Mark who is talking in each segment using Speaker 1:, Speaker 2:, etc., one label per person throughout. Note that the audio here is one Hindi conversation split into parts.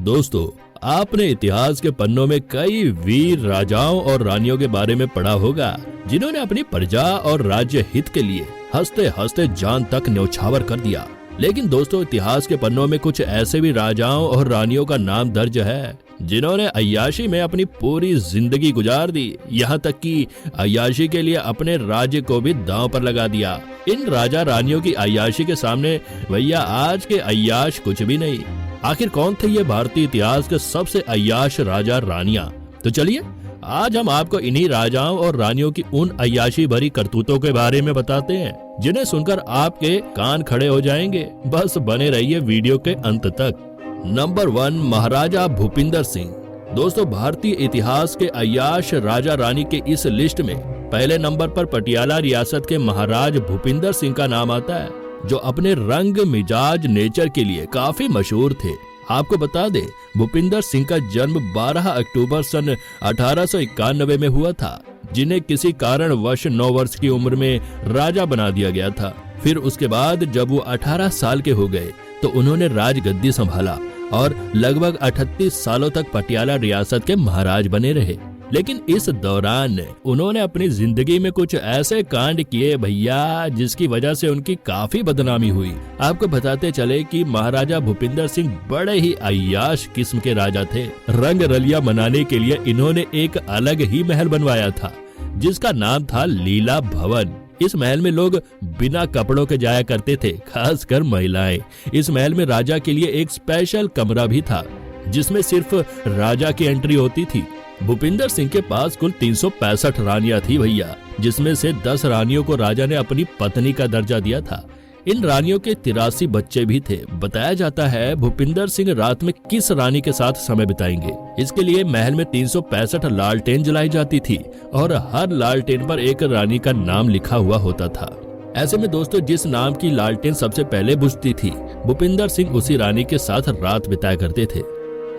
Speaker 1: दोस्तों, आपने इतिहास के पन्नों में कई वीर राजाओं और रानियों के बारे में पढ़ा होगा जिन्होंने अपनी प्रजा और राज्य हित के लिए हंसते हंसते जान तक न्यौछावर कर दिया। लेकिन दोस्तों, इतिहास के पन्नों में कुछ ऐसे भी राजाओं और रानियों का नाम दर्ज है जिन्होंने अय्याशी में अपनी पूरी जिंदगी गुजार दी, यहाँ तक कि अय्याशी के लिए अपने राज्य को भी दांव पर लगा दिया। इन राजा रानियों की अय्याशी के सामने भैया आज के अय्याश कुछ भी नहीं। आखिर कौन थे ये भारतीय इतिहास के सबसे अय्याश राजा रानियां? तो चलिए आज हम आपको इन्हीं राजाओं और रानियों की उन अय्याशी भरी करतूतों के बारे में बताते हैं जिन्हें सुनकर आपके कान खड़े हो जाएंगे। बस बने रहिए वीडियो के अंत तक। नंबर 1, महाराजा भूपिंदर सिंह। दोस्तों, भारतीय इतिहास के अय्याश राजा रानी के इस लिस्ट में पहले नंबर पर पटियाला रियासत के महाराज भूपिंदर सिंह का नाम आता है, जो अपने रंग मिजाज नेचर के लिए काफी मशहूर थे। आपको बता दें, भूपिंदर सिंह का जन्म 12 अक्टूबर सन 1891 में हुआ था, जिन्हें किसी कारणवश 9 वर्ष की उम्र में राजा बना दिया गया था। फिर उसके बाद जब वो 18 साल के हो गए तो उन्होंने राजगद्दी संभाला और लगभग 38 सालों तक पटियाला रियासत के महाराज बने रहे। लेकिन इस दौरान उन्होंने अपनी जिंदगी में कुछ ऐसे कांड किए भैया जिसकी वजह से उनकी काफी बदनामी हुई। आपको बताते चले कि महाराजा भूपिंदर सिंह बड़े ही अय्याश किस्म के राजा थे। रंग रलिया मनाने के लिए इन्होंने एक अलग ही महल बनवाया था जिसका नाम था लीला भवन। इस महल में लोग बिना कपड़ों के जाया करते थे, खासकर महिलाएं। इस महल में राजा के लिए एक स्पेशल कमरा भी था जिसमें सिर्फ राजा की एंट्री होती थी। भूपिंदर सिंह के पास कुल 365 रानियां थी भैया, जिसमें से 10 रानियों को राजा ने अपनी पत्नी का दर्जा दिया था। इन रानियों के 83 बच्चे भी थे। बताया जाता है भूपिंदर सिंह रात में किस रानी के साथ समय बिताएंगे, इसके लिए महल में 365 लालटेन जलाई जाती थी और हर लालटेन पर एक रानी का नाम लिखा हुआ होता था। ऐसे में दोस्तों, जिस नाम की लालटेन सबसे पहले बुझती थी, भूपिंदर सिंह उसी रानी के साथ रात बिताया करते थे।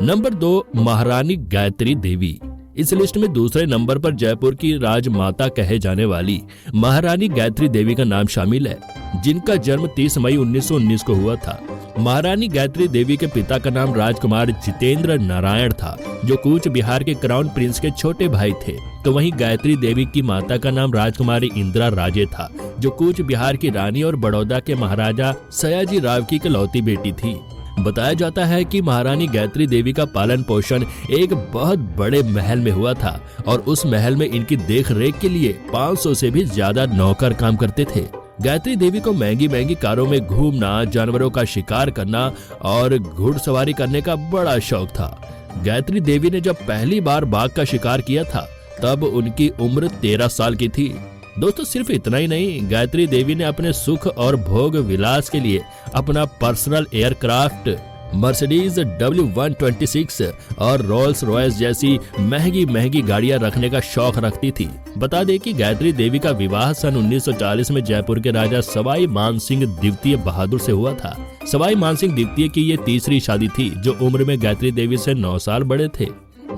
Speaker 1: नंबर 2, महारानी गायत्री देवी। इस लिस्ट में दूसरे नंबर पर जयपुर की राजमाता कहे जाने वाली महारानी गायत्री देवी का नाम शामिल है, जिनका जन्म 30 मई 1919 को हुआ था। महारानी गायत्री देवी के पिता का नाम राजकुमार जितेंद्र नारायण था, जो कूच बिहार के क्राउन प्रिंस के छोटे भाई थे। तो वहीं गायत्री देवी की माता का नाम राजकुमारी इंदिरा राजे था, जो कूच बिहार की रानी और बड़ौदा के महाराजा सयाजी राव की इकलौती बेटी थी। बताया जाता है कि महारानी गायत्री देवी का पालन पोषण एक बहुत बड़े महल में हुआ था और उस महल में इनकी देख रेख के लिए 500 से भी ज्यादा नौकर काम करते थे। गायत्री देवी को महंगी महंगी कारों में घूमना, जानवरों का शिकार करना और घुड़सवारी करने का बड़ा शौक था। गायत्री देवी ने जब पहली बार बाघ का शिकार किया था तब उनकी उम्र 13 साल की थी। दोस्तों, सिर्फ इतना ही नहीं, गायत्री देवी ने अपने सुख और भोग विलास के लिए अपना पर्सनल एयरक्राफ्ट मर्सिडीज W126 और रोल्स रॉयस जैसी महंगी महंगी गाड़ियां रखने का शौक रखती थी। बता दें कि गायत्री देवी का विवाह सन 1940 में जयपुर के राजा सवाई मानसिंह द्वितीय बहादुर से हुआ था। सवाई मानसिंह द्वितीय की ये तीसरी शादी थी, जो उम्र में गायत्री देवी से 9 साल बड़े थे।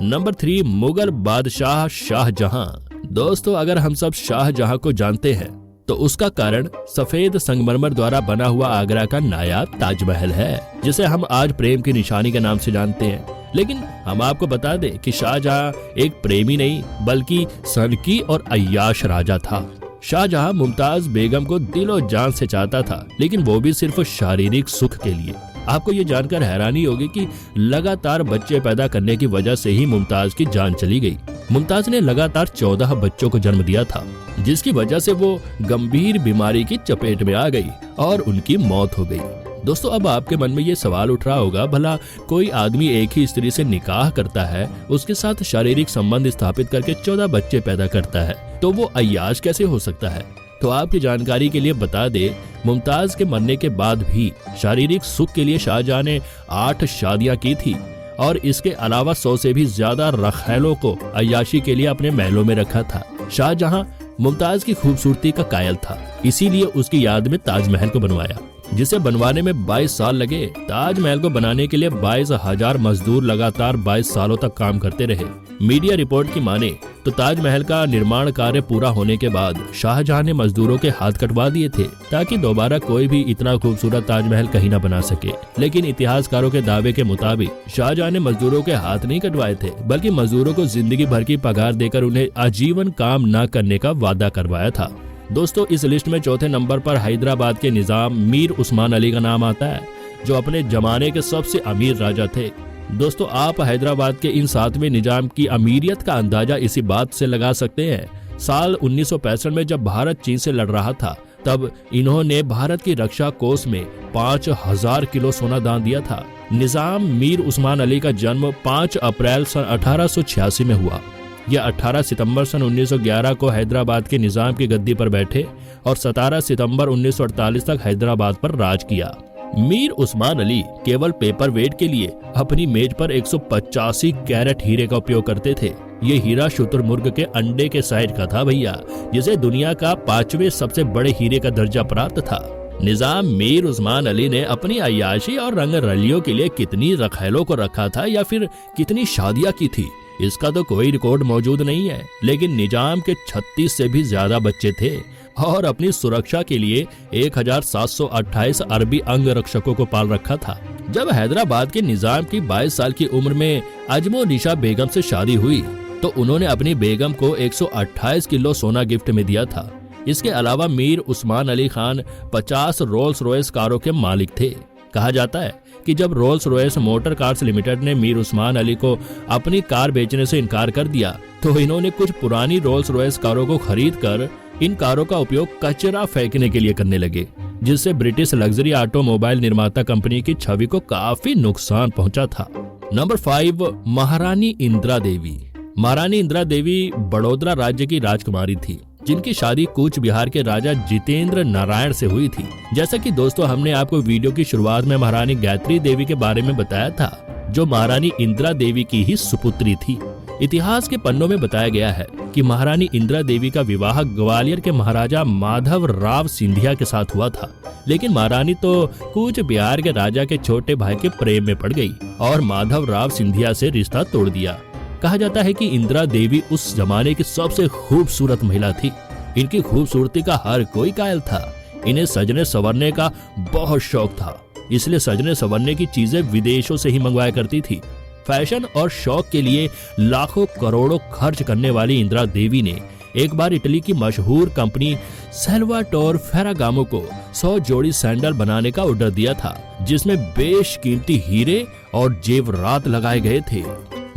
Speaker 1: नंबर 3, मुगल बादशाह शाहजहां। दोस्तों, अगर हम सब शाहजहां को जानते हैं तो उसका कारण सफेद संगमरमर द्वारा बना हुआ आगरा का नायाब ताजमहल है, जिसे हम आज प्रेम की निशानी के नाम से जानते हैं। लेकिन हम आपको बता दें कि शाहजहां एक प्रेमी नहीं बल्कि सनकी और अय्याश राजा था। शाहजहां मुमताज बेगम को दिलो जान से चाहता था, लेकिन वो भी सिर्फ शारीरिक सुख के लिए। आपको ये जानकर हैरानी होगी कि लगातार बच्चे पैदा करने की वजह से ही मुमताज की जान चली गई। मुमताज ने लगातार 14 बच्चों को जन्म दिया था, जिसकी वजह से वो गंभीर बीमारी की चपेट में आ गई और उनकी मौत हो गई। दोस्तों, अब आपके मन में ये सवाल उठ रहा होगा, भला कोई आदमी एक ही स्त्री से निकाह करता है, उसके साथ शारीरिक संबंध स्थापित करके 14 बच्चे पैदा करता है, तो वो अय्याश कैसे हो सकता है? तो आपकी जानकारी के लिए बता दे, मुमताज के मरने के बाद भी शारीरिक सुख के लिए शाहजहां ने 8 शादियां की थी और इसके अलावा 100 से भी ज्यादा रखैलों को अय्याशी के लिए अपने महलों में रखा था। शाहजहां मुमताज की खूबसूरती का कायल था, इसीलिए उसकी याद में ताजमहल को बनवाया। जिसे बनवाने में 22 साल लगे। ताजमहल को बनाने के लिए 22,000 मजदूर लगातार 22 सालों तक काम करते रहे। मीडिया रिपोर्ट की माने तो ताजमहल का निर्माण कार्य पूरा होने के बाद शाहजहां ने मजदूरों के हाथ कटवा दिए थे ताकि दोबारा कोई भी इतना खूबसूरत ताजमहल कहीं न बना सके। लेकिन इतिहासकारों के दावे के मुताबिक शाहजहां ने मजदूरों के हाथ नहीं कटवाए थे, बल्कि मजदूरों को जिंदगी भर की पगार देकर उन्हें आजीवन काम न करने का वादा करवाया था। दोस्तों, इस लिस्ट में चौथे नंबर पर हैदराबाद के निजाम मीर उस्मान अली का नाम आता है, जो अपने जमाने के सबसे अमीर राजा थे। दोस्तों, आप हैदराबाद के इन 7वें निजाम की अमीरियत का अंदाजा इसी बात से लगा सकते हैं। साल 1965 में जब भारत चीन से लड़ रहा था, तब इन्होंने भारत की रक्षा कोष में 5,000 किलो सोना दान दिया था। निजाम मीर उस्मान अली का जन्म 5 अप्रैल सन 1886 में हुआ। यह 18 सितंबर सन 1911 को हैदराबाद के निजाम की गद्दी पर बैठे और 17 सितंबर 1948 तक हैदराबाद पर राज किया। मीर उस्मान अली केवल पेपर वेट के लिए अपनी मेज पर 185 कैरेट हीरे का उपयोग करते थे। ये हीरा शुतुरमुर्ग के अंडे के साइज का था भैया, जिसे दुनिया का 5वें सबसे बड़े हीरे का दर्जा प्राप्त था। निजाम मीर उस्मान अली ने अपनी अय्याशी और रंगरलियों के लिए कितनी रखैलों को रखा था या फिर कितनी शादियां की थी, इसका तो कोई रिकॉर्ड मौजूद नहीं है। लेकिन निजाम के 36 से भी ज्यादा बच्चे थे और अपनी सुरक्षा के लिए 1728 अरबी अंगरक्षकों को पाल रखा था। जब हैदराबाद के निजाम की 22 साल की उम्र में अजमो निशा बेगम से शादी हुई तो उन्होंने अपनी बेगम को 128 किलो सोना गिफ्ट में दिया था। इसके अलावा मीर उस्मान अली खान 50 रोल्स रॉयस कारों के मालिक थे। कहा जाता है कि जब Rolls Royce motor cars limited ने मीर उस्मान अली को अपनी कार बेचने से इनकार कर दिया तो इन्होंने कुछ पुरानी रोल्स रॉयस कारों को खरीद कर इन कारों का उपयोग कचरा फेंकने के लिए करने लगे, जिससे ब्रिटिश लग्जरी ऑटोमोबाइल निर्माता कंपनी की छवि को काफी नुकसान पहुंचा था। नंबर 5, महारानी इंदिरा देवी। महारानी इंदिरा देवी बड़ौदा राज्य की राजकुमारी थी, जिनकी शादी कूच बिहार के राजा जितेंद्र नारायण से हुई थी। जैसा कि दोस्तों हमने आपको वीडियो की शुरुआत में महारानी गायत्री देवी के बारे में बताया था, जो महारानी इंदिरा देवी की ही सुपुत्री थी। इतिहास के पन्नों में बताया गया है कि महारानी इंदिरा देवी का विवाह ग्वालियर के महाराजा माधव राव सिंधिया के साथ हुआ था। लेकिन महारानी तो कूच बिहार के राजा के छोटे भाई के प्रेम में पड़ गई और माधव राव सिंधिया से रिश्ता तोड़ दिया। कहा जाता है कि इंदिरा देवी उस जमाने की सबसे खूबसूरत महिला थी। इनकी खूबसूरती का हर कोई कायल था। इन्हें सजने संवरने का बहुत शौक था, इसलिए सजने संवरने की चीजें विदेशों से ही मंगवाया करती थी। फैशन और शौक के लिए लाखों करोड़ों खर्च करने वाली इंदिरा देवी ने एक बार इटली की मशहूर कंपनी सेल्वाटोर फेरागामो को 100 जोड़ी सैंडल बनाने का ऑर्डर दिया था, जिसमें बेशकीमती हीरे और जेवरात लगाए गए थे।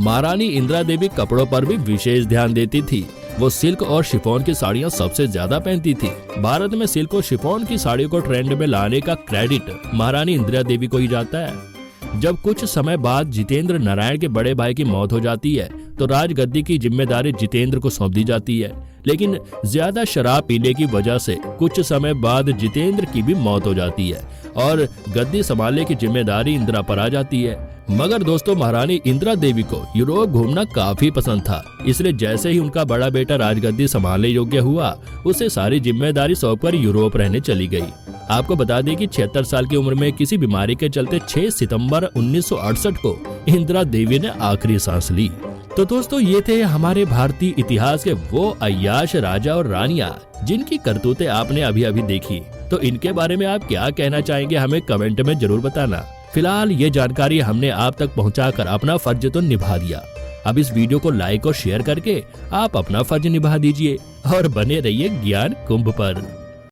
Speaker 1: महारानी इंदिरा देवी कपड़ों पर भी विशेष ध्यान देती थी। वो सिल्क और शिफॉन की साड़ियाँ सबसे ज्यादा पहनती थी। भारत में सिल्क और शिफॉन की साड़ियों को ट्रेंड में लाने का क्रेडिट महारानी इंदिरा देवी को ही जाता है। जब कुछ समय बाद जितेंद्र नारायण के बड़े भाई की मौत हो जाती है तो राजगद्दी की जिम्मेदारी जितेंद्र को सौंप दी जाती है। लेकिन ज्यादा शराब पीने की वजह से कुछ समय बाद जितेंद्र की भी मौत हो जाती है और गद्दी संभालने की जिम्मेदारी इंदिरा पर आ जाती है। मगर दोस्तों, महारानी इंदिरा देवी को यूरोप घूमना काफी पसंद था, इसलिए जैसे ही उनका बड़ा बेटा राजगद्दी संभालने योग्य हुआ, उसे सारी जिम्मेदारी सौंपकर यूरोप रहने चली गई। आपको बता दें कि 76 साल की उम्र में किसी बीमारी के चलते 6 सितंबर 1968 को इंदिरा देवी ने आखिरी सांस ली। तो दोस्तों, ये थे हमारे भारतीय इतिहास के वो अय्याश राजा और रानियां जिनकी करतूतें आपने अभी अभी देखी। तो इनके बारे में आप क्या कहना चाहेंगे, हमें कमेंट में जरूर बताना। फिलहाल ये जानकारी हमने आप तक पहुंचाकर अपना फर्ज तो निभा दिया। अब इस वीडियो को लाइक और शेयर करके आप अपना फर्ज निभा दीजिए और बने रहिए ज्ञान कुंभ पर।